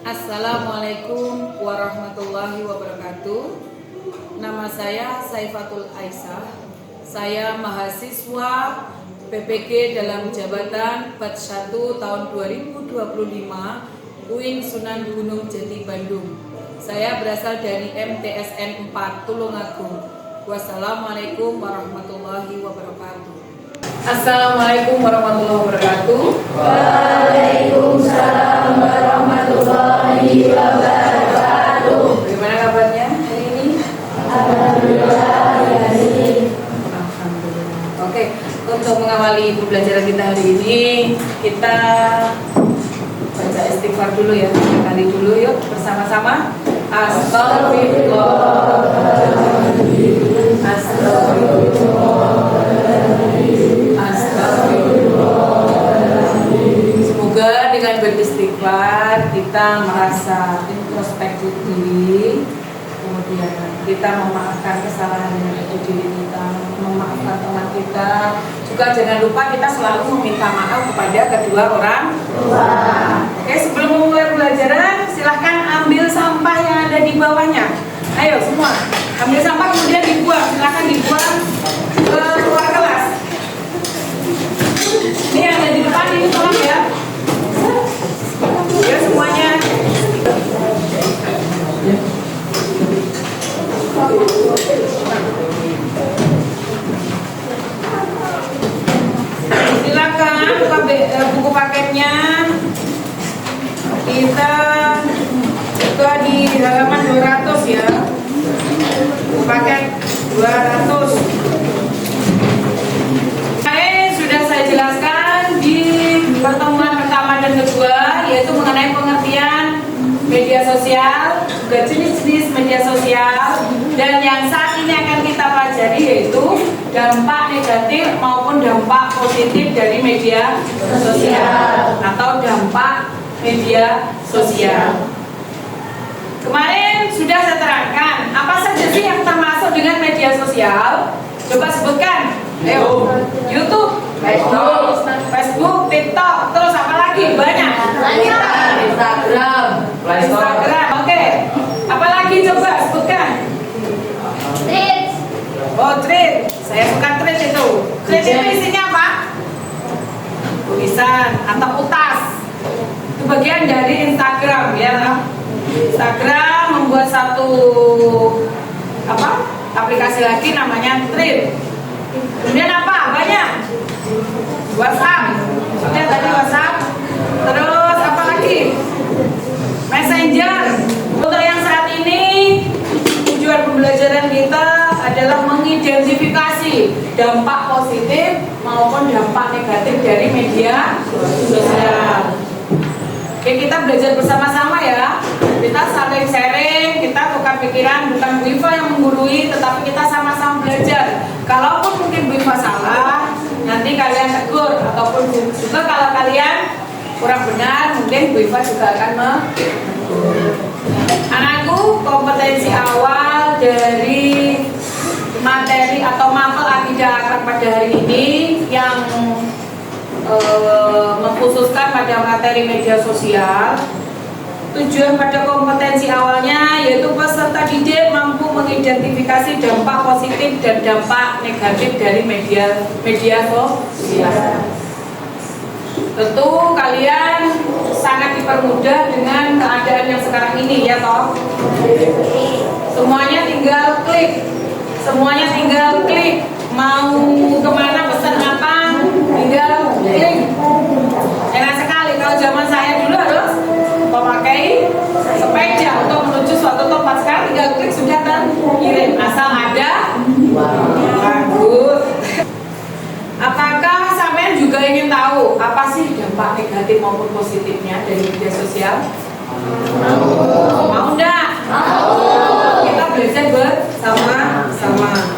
Assalamualaikum warahmatullahi wabarakatuh. Nama saya Saifatul Aisyah. Saya mahasiswa PPG dalam jabatan Batch 1 tahun 2025 UIN Sunan Gunung Jati Bandung. Saya berasal dari MTSN 4 Tulungagung. Wassalamualaikum warahmatullahi wabarakatuh. Assalamualaikum warahmatullahi wabarakatuh. Waalaikumsalam warahmatullahi wabarakatuh. Bagaimana kabarnya hari ini? Alhamdulillah hari ini. Alhamdulillah. Oke, untuk mengawali pembelajaran kita hari ini, kita baca istighfar dulu ya. Kali dulu yuk bersama-sama. Astagfirullahaladzim. Astagfirullahaladzim. Semoga dengan beristighfar kita merasa introspeksi diri, kemudian kita memaafkan kesalahan yang ada di diri kita, memaafkan teman kita. Juga jangan lupa kita selalu meminta maaf kepada kedua orang tua. Oke, sebelum memulai pembelajaran, silahkan ambil sampah yang ada di bawahnya. Ayo semua, ambil sampah kemudian dibuang. Silahkan dibuang ke luar kelas. Ini yang ada di depan ini tolong ya. Ya semuanya. Silakan buku paketnya. Kita buka di halaman 200 ya. Buku paket 200. Sudah saya jelaskan di pertemuan pertama dan kedua, yaitu mengenai pengertian media sosial, juga jenis-jenis media sosial, dan yang saat ini akan kita pelajari yaitu dampak negatif maupun dampak positif dari media sosial atau dampak media sosial. Kemarin sudah saya terangkan apa saja sih yang termasuk dengan media sosial. Coba sebutkan. Ayo. YouTube, Facebook, TikTok, terus apa lagi? Banyak. Instagram. Oke. Apa lagi coba sebutkan? Tweet. Oh, tweet. Saya suka tweet itu. Tweet itu isinya apa? Tulisan atau utas. Itu bagian dari Instagram ya. Instagram membuat satu aplikasi lagi namanya Tweet. Kemudian apa? Banyak. WhatsApp. Sudah tadi WhatsApp. Terus apa lagi? Messenger. Untuk yang saat ini tujuan pembelajaran kita adalah mengidentifikasi dampak positif maupun dampak negatif dari media sosial. Oke, kita belajar bersama-sama ya. Kita saling sharing, kita tukar pikiran, bukan Bu Iva yang menggurui, tetapi kita sama-sama belajar. Kalaupun mungkin Bu Iva salah, nanti kalian tegur, ataupun juga kalau kalian kurang benar, mungkin Bu Iva juga akan menegur. Anakku, kompetensi awal dari materi atau mapel akidah akhlak pada hari ini yang mengkhususkan pada materi media sosial. Tujuan pada kompetensi awalnya yaitu peserta didik mampu mengidentifikasi dampak positif dan dampak negatif dari media sosial. Tentu kalian sangat dipermudah dengan keadaan yang sekarang ini ya toh. Semuanya tinggal klik. Mau kemana, pesan apa, tinggal klik. Enak sekali. Kalau zaman saya dulu harus memakai sepeda untuk menuju suatu tempat, sekarang tinggal klik sudah terkirim asal ada. Bagus. Apakah sampean juga ingin tahu apa sih dampak negatif maupun positifnya dari media sosial? Mau enggak? Kita belajar bersama-sama.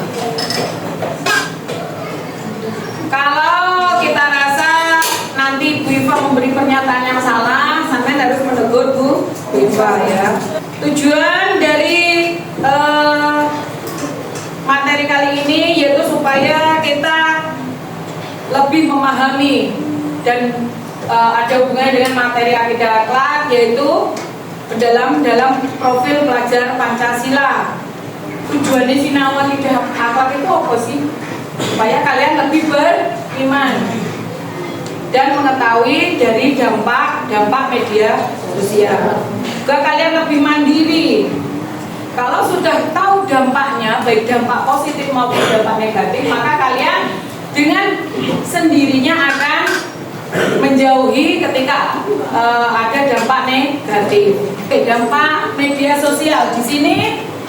Kalau kita rasa nanti Bu Iva memberi pernyataan yang salah, sampean harus menegur Bu Iva ya. Tujuan dari materi kali ini yaitu supaya kita lebih memahami dan ada hubungannya dengan materi akidah akhlak, yaitu dalam profil pelajar Pancasila. Tujuannya sinau lidah akhlak itu apa sih? Supaya kalian lebih beriman dan mengetahui dari dampak media sosial. Juga kalian lebih mandiri. Kalau sudah tahu dampaknya, baik dampak positif maupun dampak negatif, maka kalian dengan sendirinya akan menjauhi ketika ada dampak negatif. Oke, dampak media sosial di sini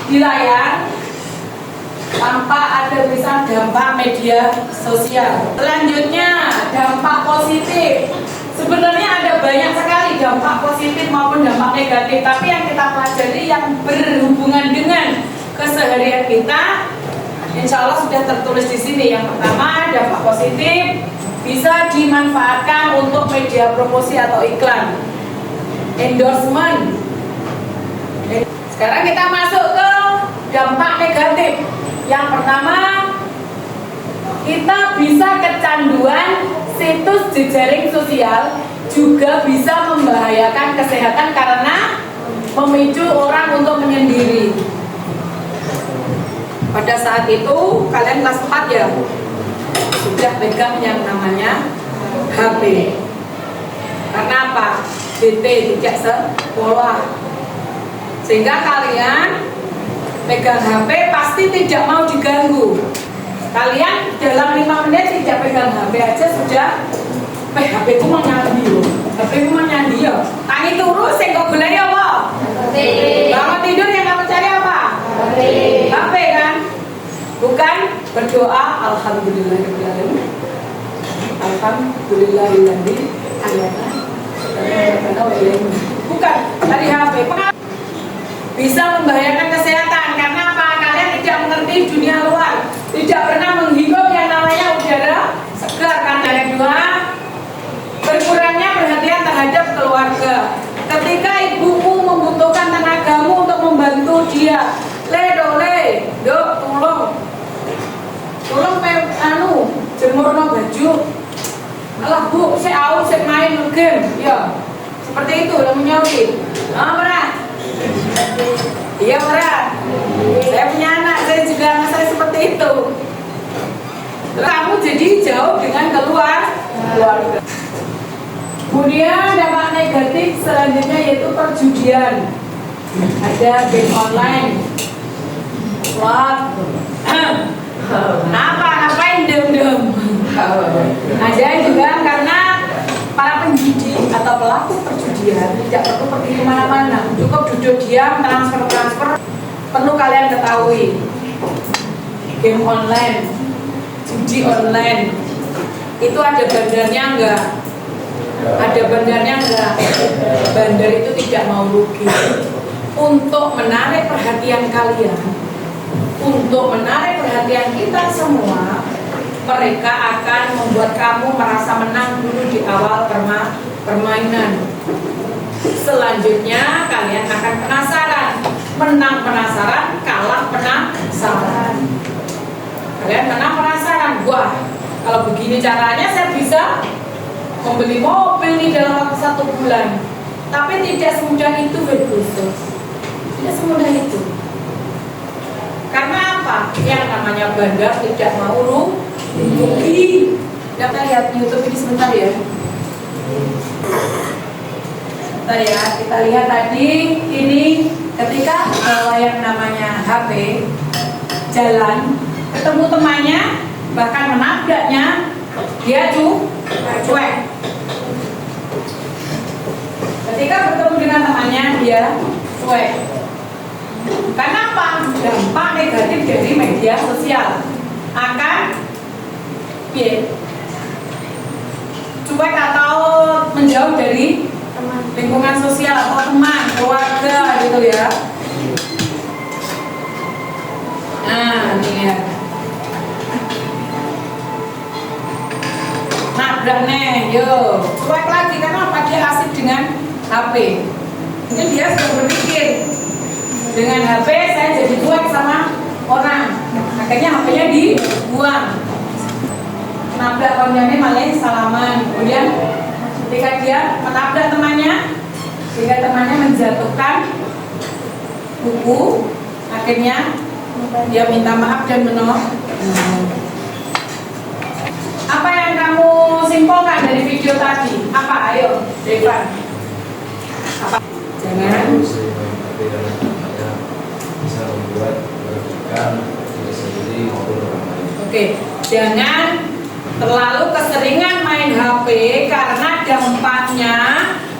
di layar tanpa ada tulisan dampak media sosial. Selanjutnya dampak positif. Sebenarnya ada banyak sekali dampak positif maupun dampak negatif, tapi yang kita pelajari yang berhubungan dengan keseharian kita, insya Allah sudah tertulis di sini. Yang pertama, dampak positif bisa dimanfaatkan untuk media promosi atau iklan, endorsement. Sekarang kita masuk ke dampak negatif. Yang pertama, kita bisa kecanduan situs jejaring sosial, juga bisa membahayakan kesehatan karena memicu orang untuk menyendiri. Pada saat itu kalian kelas 4 ya, sudah pegang yang namanya HP. Karena apa? DT tidak sekolah. Sehingga kalian pegang HP pasti tidak mau diganggu. Kalian dalam 5 menit tidak pegang HP aja sudah HP ku mau nyandi yo. HP ku mau nyandi yo. Tangi turu sing kok golek apa? HP. Bangun tidur yang kamu cari apa? HP. HP kan? Bukan berdoa alhamdulillahirobbilalamin. Alhamdulillahilladzi ahyana. Bukan dari HP. Bisa membahayakan kesehatan karena apa? Kalian tidak mengerti dunia luar, tidak pernah menghirup yang namanya udara segar. Karena yang kedua, berkurangnya perhatian terhadap keluarga. Ketika ibumu membutuhkan tenagamu untuk membantu dia, dok tolong jemurno baju. Alah bu, saya main game, ya seperti itu namanya oke. Berat. Iya berat. Saya punya anak, saya juga anak saya seperti itu. Kamu jadi jauh dengan keluarga. Kemudian dampak negatif selanjutnya yaitu perjudian. Ada game online. Ngapain dem. Ada juga karena para penjudi atau pelaku perjudian tidak perlu pergi kemana-mana, cukup duduk diam, transfer. Perlu kalian ketahui, game online, judi online, itu ada bandarnya enggak? Ada bandarnya enggak? Bandar itu tidak mau rugi. Untuk menarik perhatian kalian, untuk menarik perhatian kita semua, mereka akan membuat kamu merasa menang dulu di awal permainan. Selanjutnya kalian akan penasaran. Menang penasaran, kalah penasaran. Kalian menang penasaran. Wah, kalau begini caranya saya bisa membeli mobil nih dalam waktu 1 bulan. Tapi tidak semudah itu, Firdaus. Tidak semudah itu. Karena apa? Yang namanya bandar tidak mau rugi. Kita lihat YouTube ini sebentar ya. Bentar ya, kita lihat tadi ini ketika yang namanya HP jalan ketemu temannya bahkan menabraknya, dia cuek. Ketika bertemu dengan temannya dia cuek. Karena apa? Dampak negatif dari media sosial akan cuek atau menjauh dari lingkungan sosial atau teman, keluarga gitu ya. Nah, ini ya. Nabrak nih, yuk. Cuek lagi karena apa? Dia asik dengan HP. Mungkin dia sudah berpikir, dengan HP saya jadi cuek sama orang. Akhirnya HP-nya dibuang. Nabrak konjane malah salaman. Kemudian ketika dia menabrak temannya, sehingga temannya menjatuhkan buku. Akhirnya dia minta maaf dan menolak. Apa yang kamu simpulkan dari video tadi? Apa? Ayo, Devan. Apa? Jangan bisa membuat merugikan diri sendiri maupun orang lain. Oke, jangan terlalu keseringan main HP karena dampaknya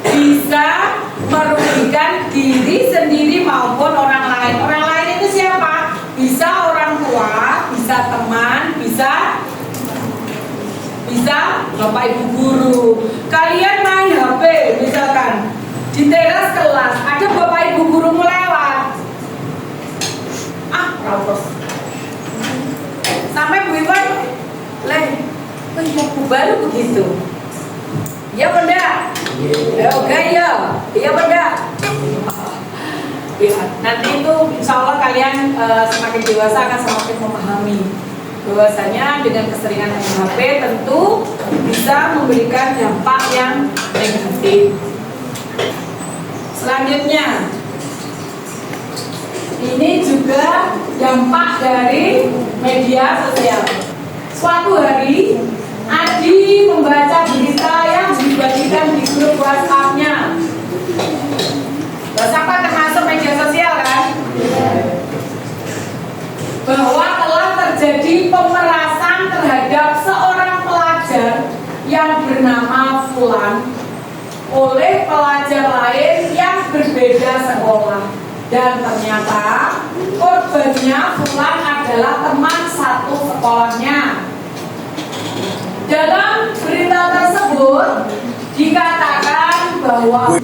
bisa merugikan diri sendiri maupun orang lain. Orang lain itu siapa? Bisa orang tua, bisa teman, bisa bapak ibu guru. Kalian main HP misalkan di teras kelas, ada bapak ibu gurumu lewat. Terus sampai Bu Iwan, ibu baru begitu. Ya benda, oke ya, iya benda. Ya, nanti itu insya Allah kalian semakin dewasa akan semakin memahami bahwasanya dengan keseringan main HP tentu bisa memberikan dampak yang negatif. Selanjutnya, ini juga dampak dari media sosial. Suatu hari Adi membaca berita yang dibagikan di grup WhatsApp-nya. WhatsApp termasuk media sosial kan? Bahwa telah terjadi pemerasan terhadap seorang pelajar yang bernama Fulan oleh pelajar lain yang berbeda sekolah. Dan ternyata korbannya Fulan adalah teman satu sekolahnya. Dalam berita tersebut dikatakan bahwa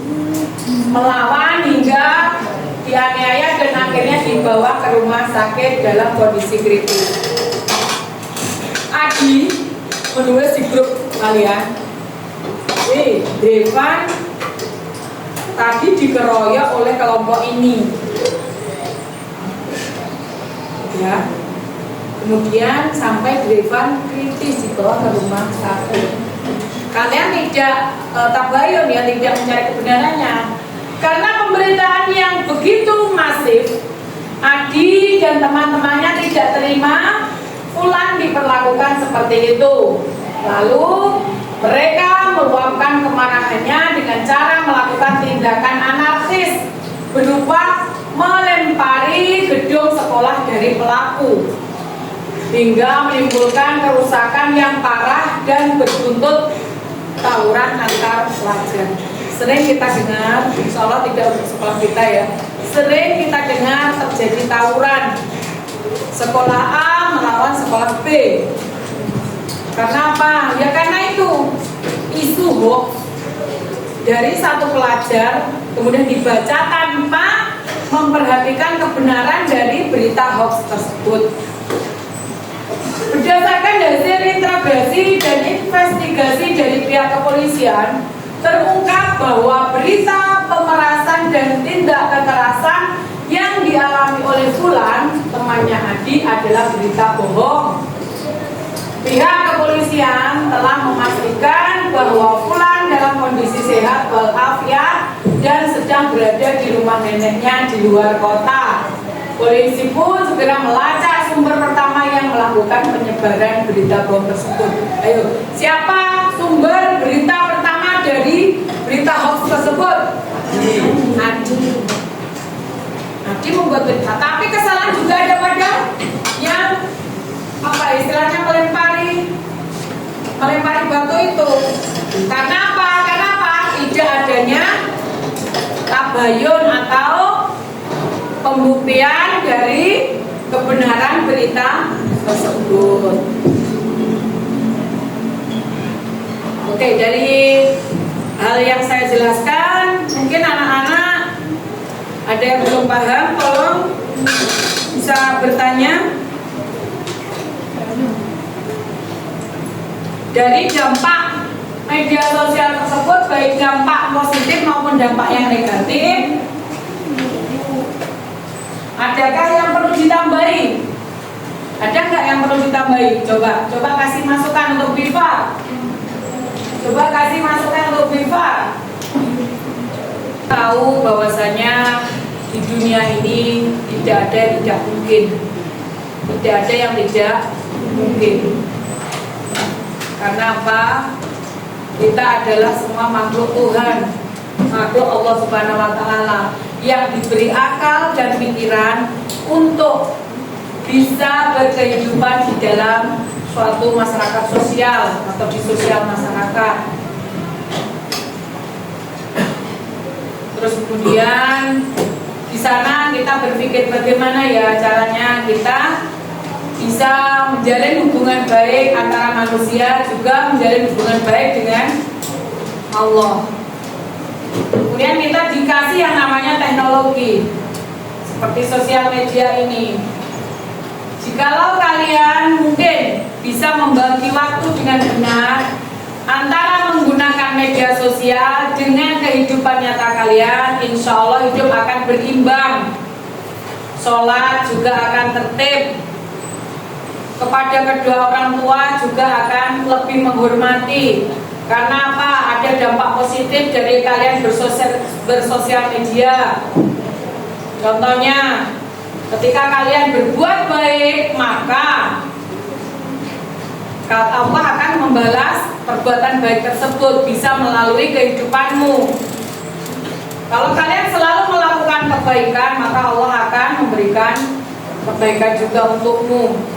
melawan hingga dianiaya dan akhirnya dibawa ke rumah sakit dalam kondisi kritis. Adi menulis di grup kalian, Devan tadi dikeroyok oleh kelompok ini. Ya. Kemudian sampai Devan kritis dibawa ke rumah sakit. Kalian tidak tabayun ya, tidak mencari kebenarannya. Karena pemberitaan yang begitu masif, Adi dan teman-temannya tidak terima Fulan diperlakukan seperti itu. Lalu mereka meluapkan kemarahannya dengan cara melakukan tindakan anarkis berupa melempari gedung sekolah dari pelaku hingga menimbulkan kerusakan yang parah dan berbuntut tawuran antar pelajar. Sering kita dengar, insya Allah tidak untuk sekolah kita ya, sering kita dengar terjadi tawuran sekolah A melawan sekolah B. Karena apa? Ya karena itu isu hoax dari satu pelajar kemudian dibaca tanpa memperhatikan kebenaran dari berita hoax tersebut. Berdasarkan hasil interogasi dan investigasi dari pihak kepolisian, terungkap bahwa berita pemerasan dan tindak kekerasan yang dialami oleh Fulan, temannya Adi, adalah berita bohong. Pihak kepolisian telah memastikan bahwa Fulan dalam kondisi sehat walafiat dan sedang berada di rumah neneknya di luar kota. Polisi pun segera melacak sumber pertama yang melakukan penyebaran berita bohong tersebut. Ayo, siapa sumber berita pertama dari berita hoax tersebut? Adi. Adi membuat berita, tapi kesalahan juga ada pada yang istilahnya melempari batu itu. Karena apa? Tidak adanya tabayun atau pembuktian dari kebenaran berita tersebut. Oke, dari hal yang saya jelaskan, mungkin anak-anak ada yang belum paham, tolong bisa bertanya. Dari dampak media sosial tersebut, baik dampak positif maupun dampak yang negatif, adakah yang perlu ditambahi? Ada nggak yang perlu ditambahi? Coba kasih masukan untuk Biva. Coba kasih masukan untuk Biva. Tahu bahwasanya di dunia ini tidak ada yang tidak mungkin. Tidak ada yang tidak mungkin. Karena apa? Kita adalah semua makhluk Tuhan, makhluk Allah Subhanahu wa Ta'ala yang diberi akal dan pikiran untuk bisa berkehidupan di dalam suatu masyarakat sosial atau di sosial masyarakat. Terus kemudian di sana kita berpikir bagaimana ya caranya kita bisa menjalin hubungan baik antara manusia, juga menjalin hubungan baik dengan Allah. Kemudian kita dikasih yang namanya teknologi seperti sosial media ini. Jikalau kalian mungkin bisa membagi waktu dengan benar antara menggunakan media sosial dengan kehidupan nyata kalian, insya Allah hidup akan berimbang. Sholat juga akan tertib. Kepada kedua orang tua juga akan lebih menghormati. Karena apa? Ada dampak positif dari kalian bersosial media. Contohnya, ketika kalian berbuat baik, maka Allah akan membalas perbuatan baik tersebut bisa melalui kehidupanmu. Kalau kalian selalu melakukan kebaikan, maka Allah akan memberikan kebaikan juga untukmu.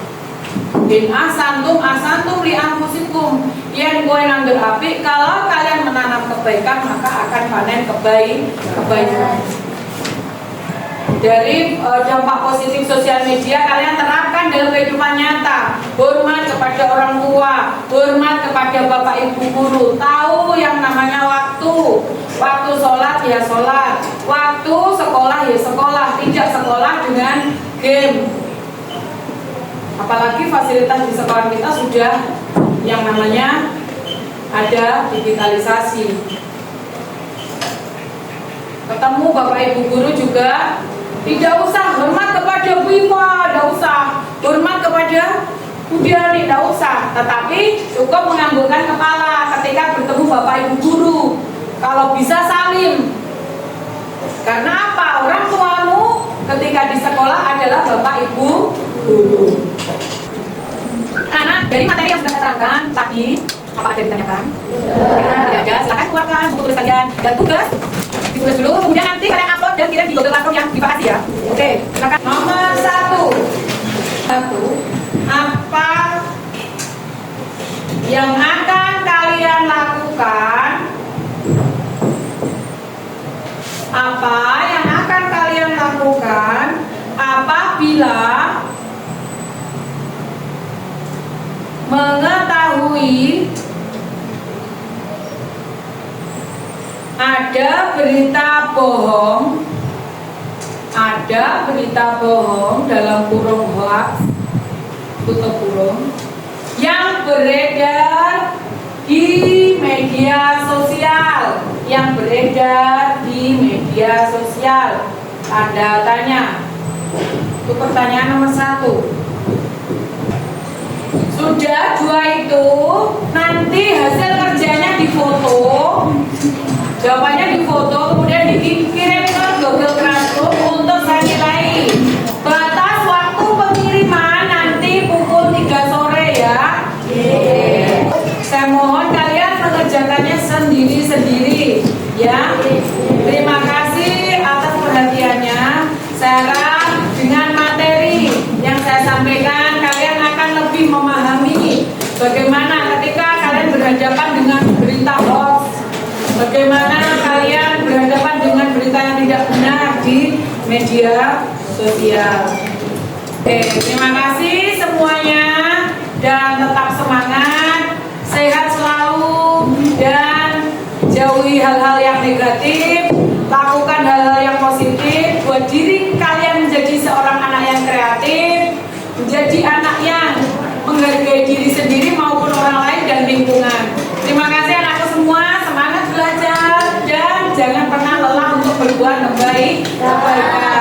In asantum li anfusikum, yang gue nangger api. Kalau kalian menanam kebaikan, maka akan panen kebaikan. Dari dampak positif sosial media kalian terapkan dalam kehidupan nyata. Hormat kepada orang tua, hormat kepada bapak ibu guru, tahu yang namanya waktu. Waktu sholat ya sholat, waktu sekolah ya sekolah, tidak sekolah dengan game. Apalagi fasilitas di sekolah kita sudah yang namanya ada digitalisasi. Ketemu bapak ibu guru juga tidak usah hormat kepada Bu Ipa, tidak usah hormat kepada Bu Diani, tidak usah. Tetapi cukup menganggukkan kepala ketika bertemu bapak ibu guru. Kalau bisa salim. Karena apa? Orang tuamu ketika di sekolah adalah bapak ibu guru. Anak, dari materi yang sudah saya terangkan tadi, apa ada ditanyakan? Tidak ada, silakan keluarkan buku tulis kalian dan tugas. Ditulis dulu, kemudian nanti kalian upload dan kirim di Google Classroom yang dipakasi ya. Oke, silakan. Nomor 1. Apa yang akan kalian lakukan? Apa yang akan kalian lakukan apabila mengetahui ada berita bohong dalam kurung hoax, tutup kurung, yang beredar di media sosial, tanda tanya. Itu pertanyaan nomor 1. Sudah 2 itu, nanti hasil kerjanya difoto, jawabannya difoto, kemudian dikirim ke Google Classroom untuk saya nilai. Batas waktu pengiriman nanti pukul 3 sore ya. Saya mohon kalian mengerjakannya sendiri-sendiri ya. Terima kasih atas perhatiannya. Saya harap dengan materi yang saya sampaikan kalian akan lebih memahami bagaimana ketika kalian berhadapan dengan berita hoax, bagaimana kalian berhadapan dengan berita yang tidak benar di media sosial. Oke, terima kasih semuanya dan tetap semangat, sehat selalu dan jauhi hal-hal yang negatif, lakukan hal-hal yang positif buat diri kalian menjadi seorang anak yang kreatif, menjadi anak yang menghargai diri sendiri maupun orang lain dan lingkungan. Terima kasih anakku semua, semangat belajar dan jangan pernah lelah untuk berbuat kebaikan.